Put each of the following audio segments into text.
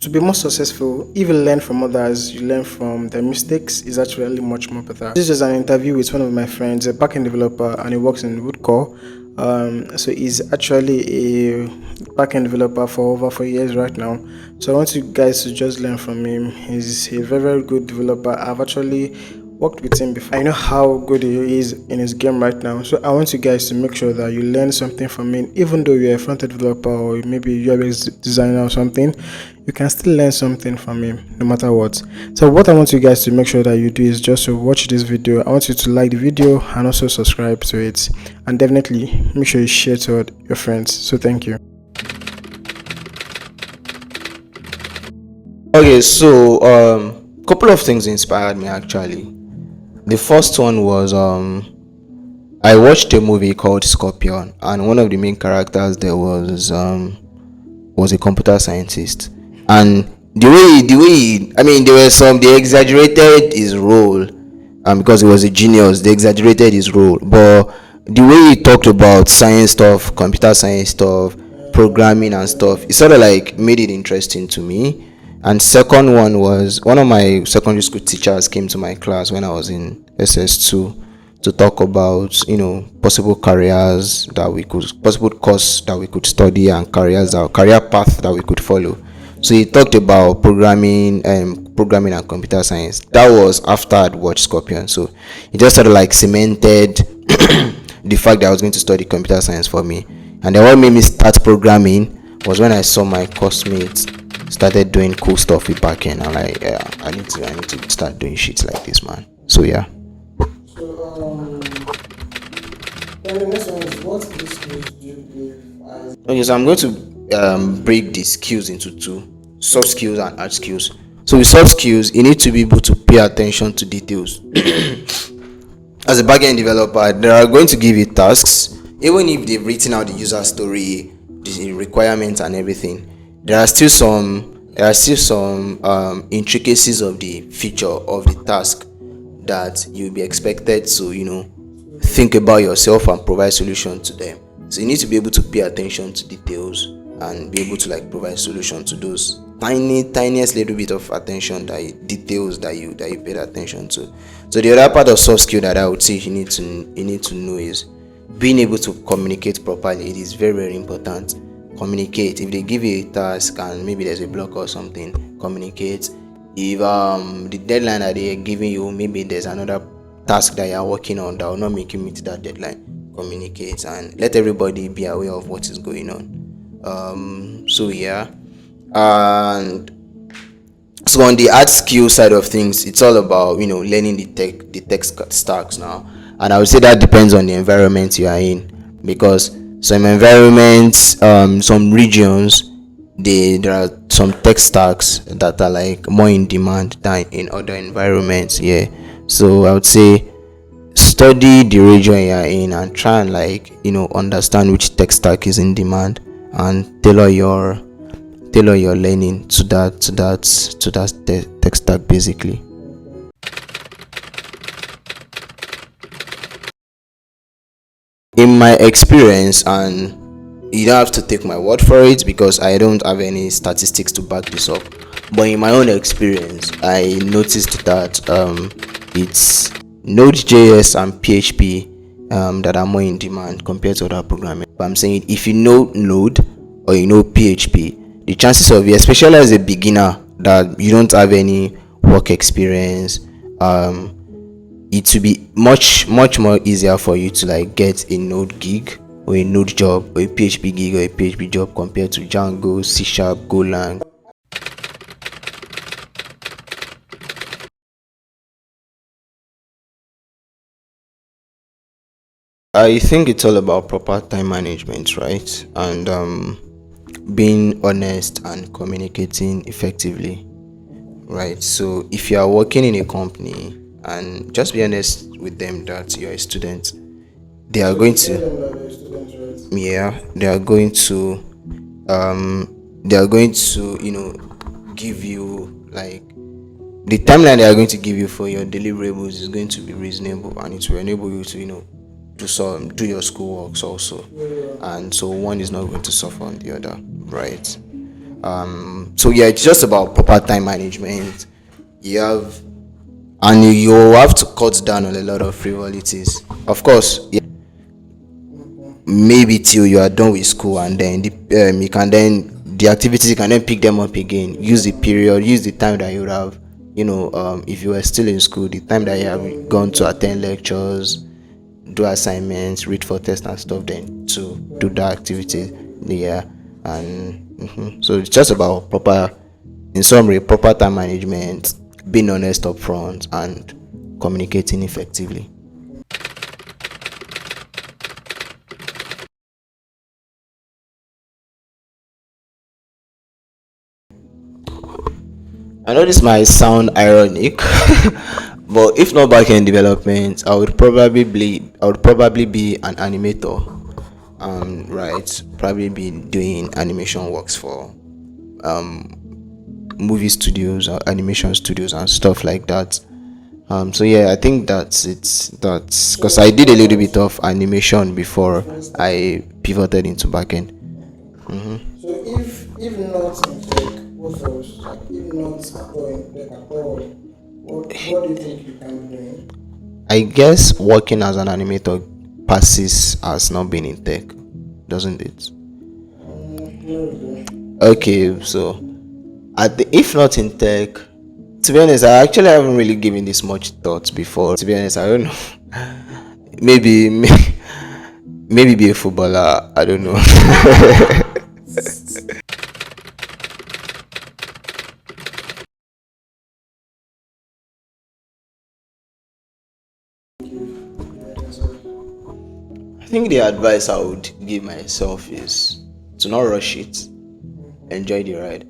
To be more successful, if you learn from others, you learn from their mistakes, is actually much more better. This is an interview with one of my friends, a backend developer, and he works in Woodcore. So he's actually a backend developer for over 4 years right now. So I want you guys to just learn from him. He's a very, very good developer. I've actually worked with him before. I know how good he is in his game right now. So I want you guys to make sure that you learn something from him, even though you're a front-end developer or maybe you're a designer or something. You can still learn something from him no matter what. So what I want you guys to make sure that you do is just to watch this video. I want you to like the video and also subscribe to it, and definitely make sure you share to your friends. So thank you. Okay, so couple of things inspired me actually. The first one was I watched a movie called Scorpion, and one of the main characters there was a computer scientist. And I mean, there were some, they exaggerated his role, because he was a genius, they exaggerated his role, but the way he talked about science stuff, computer science stuff, programming and stuff, it sort of like made it interesting to me. And second one was, one of my secondary school teachers came to my class when I was in SS2 to talk about, possible careers that we could, possible course that we could study, and career path that we could follow. So he talked about programming and computer science. That was after I'd watched Scorpion. So it just sort of like cemented the fact that I was going to study computer science for me. And then what made me start programming was when I saw my classmates started doing cool stuff with backend. I'm like, yeah, I need to start doing shit like this, man. So yeah. Then the next one is, what skills do you believe as... Okay, so I'm going to break the skills into two: soft skills and hard skills. So with soft skills, you need to be able to pay attention to details. As a backend developer, they are going to give you tasks, even if they've written out the user story, the requirements and everything. There are still some intricacies of the feature of the task that you'll be expected to think about yourself and provide solution to them. So you need to be able to pay attention to details and be able to like provide solution to those tiniest little bit of attention, details that you paid attention to. So the other part of soft skill that I would say you need to know is being able to communicate properly. It is very, very important. Communicate. If they give you a task and maybe there's a block or something, communicate. If the deadline that they are giving you, maybe there's another task that you are working on that will not make you meet that deadline, communicate and let everybody be aware of what is going on. So yeah. And so on the hard skill side of things, it's all about learning the tech stacks now. And I would say that depends on the environment you are in, because some environments, some regions, there are some tech stacks that are like more in demand than in other environments. Yeah. So I would say study the region you are in and try and understand which tech stack is in demand, and tailor your learning to that tech stack basically. In my experience, and you don't have to take my word for it because I don't have any statistics to back this up, but in my own experience I noticed that it's Node.js and PHP that are more in demand compared to other programming. But I'm saying, if you know Node or you know PHP, the chances of you, especially as a beginner that you don't have any work experience, it will be much more easier for you to like get a Node gig or a Node job or a PHP gig or a PHP job compared to Django, C#, Golang. I think it's all about proper time management, right? And being honest and communicating effectively, right? So if you are working in a company, and just be honest with them that you're a student, they are going to, yeah, they are going to give you like the timeline they are going to give you for your deliverables is going to be reasonable, and it will enable you to do your schoolworks also, and so one is not going to suffer on the other, right? So yeah, it's just about proper time management. You have and you have to cut down on a lot of frivolities. Of course, yeah, maybe till you are done with school, and then you can then the activities you can then pick them up again. Use the period, use the time that you would have, if you were still in school, the time that you have gone to attend lectures, do assignments, read for tests and stuff, then to do that activity. Yeah, and so it's just about proper, in summary, proper time management, being honest up front, and communicating effectively. I know this might sound ironic, but if not backend development, I would probably be an animator. Right, probably be doing animation works for movie studios or animation studios and stuff like that. So yeah, I think that's because I did a little bit of animation before I pivoted into backend. So if not in tech, what else? Like if not at all in tech at all, what do you think you can be doing? I guess working as an animator passes as not being in tech, doesn't it? No, really. Okay, so if not in tech, to be honest, I actually haven't really given this much thought before. To be honest, I don't know. maybe, maybe be a footballer. I don't know. I think the advice I would give myself is to not rush it, enjoy the ride,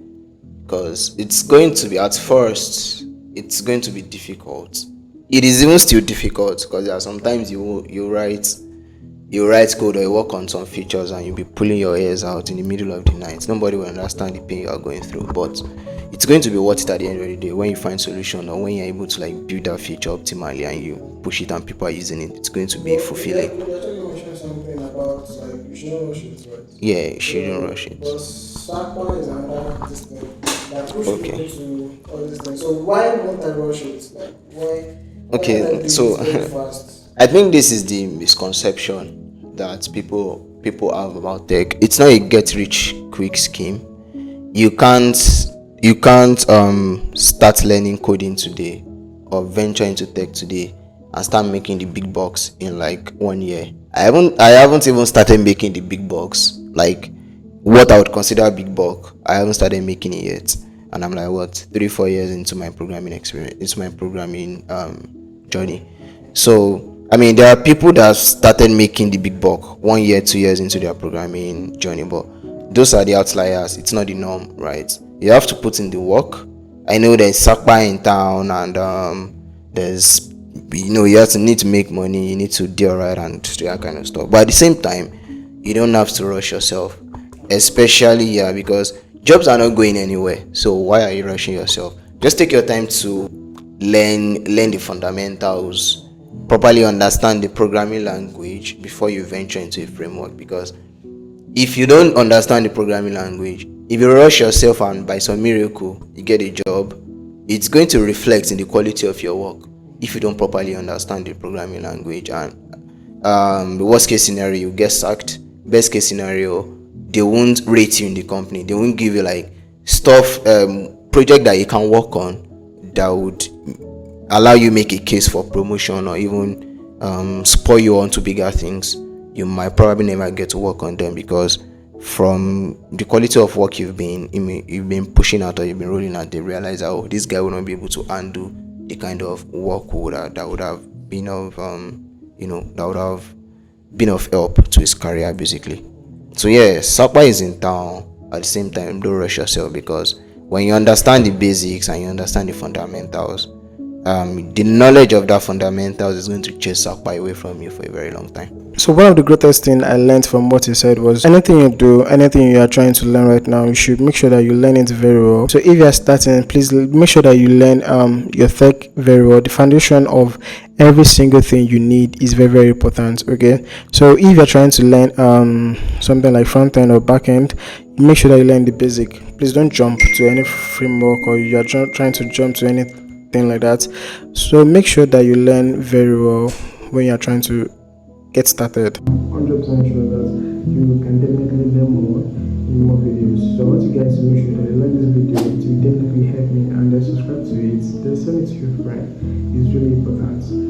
because it's going to be, at first it's going to be difficult. It is even still difficult because there are sometimes you write code or you work on some features and you'll be pulling your ears out in the middle of the night. Nobody will understand the pain you are going through, but it's going to be worth it at the end of the day when you find solution, or when you're able to like build that feature optimally and you push it and people are using it. It's going to be fulfilling. You actually mentioned something about like you shouldn't rush it, right? Yeah, you shouldn't So, rush it. but Sapa is another this thing that push people Okay. to all these things. So why won't I rush it? Like why can't I Okay, do so it very fast? I think this is the misconception that people have about tech. It's not a get rich quick scheme. You can't start learning coding today or venture into tech today and start making the big bucks in like 1 year. I haven't even started making the big bucks, like what I would consider a big buck. I haven't started making it yet, and I'm like what 3 4 years into my programming experience, into my programming journey. So I mean, there are people that started making the big buck 1 year, 2 years into their programming journey, but those are the outliers. It's not the norm, right? You have to put in the work. I know there's Sakpa in town, and there's you have to need to make money. You need to do alright and do that kind of stuff. But at the same time, you don't have to rush yourself, especially yeah, because jobs are not going anywhere. So why are you rushing yourself? Just take your time to learn the fundamentals, properly understand the programming language before you venture into a framework. Because if you don't understand the programming language, if you rush yourself and by some miracle you get a job, it's going to reflect in the quality of your work if you don't properly understand the programming language. And the worst case scenario, you get sacked. Best case scenario, they won't rate you in the company. They won't give you like stuff, project that you can work on that would allow you make a case for promotion, or even spur you on to bigger things. You might probably never get to work on them because from the quality of work you've been pushing out, or you've been rolling out, they realize that, oh, this guy will not be able to undo the kind of work that would have been of that would have been of help to his career basically. So yeah, Sapa is in town. At the same time, don't rush yourself, because when you understand the basics and you understand the fundamentals, the knowledge of that fundamentals is going to chase Sakpa away from you for a very long time. So one of the greatest thing I learned from what he said was anything you do, anything you are trying to learn right now, you should make sure that you learn it very well. So if you are starting, please make sure that you learn your tech very well. The foundation of every single thing you need is very, very important. Okay. So if you're trying to learn something like front end or back end, make sure that you learn the basic. Please don't jump to any framework or you are trying to jump to anything like that. So make sure that you learn very well when you are trying to get started. 100% sure that you can definitely learn more in more videos. So I want you guys to make sure that you like this video. It will definitely help me and then subscribe to it. Then send it to your friend. It's really important.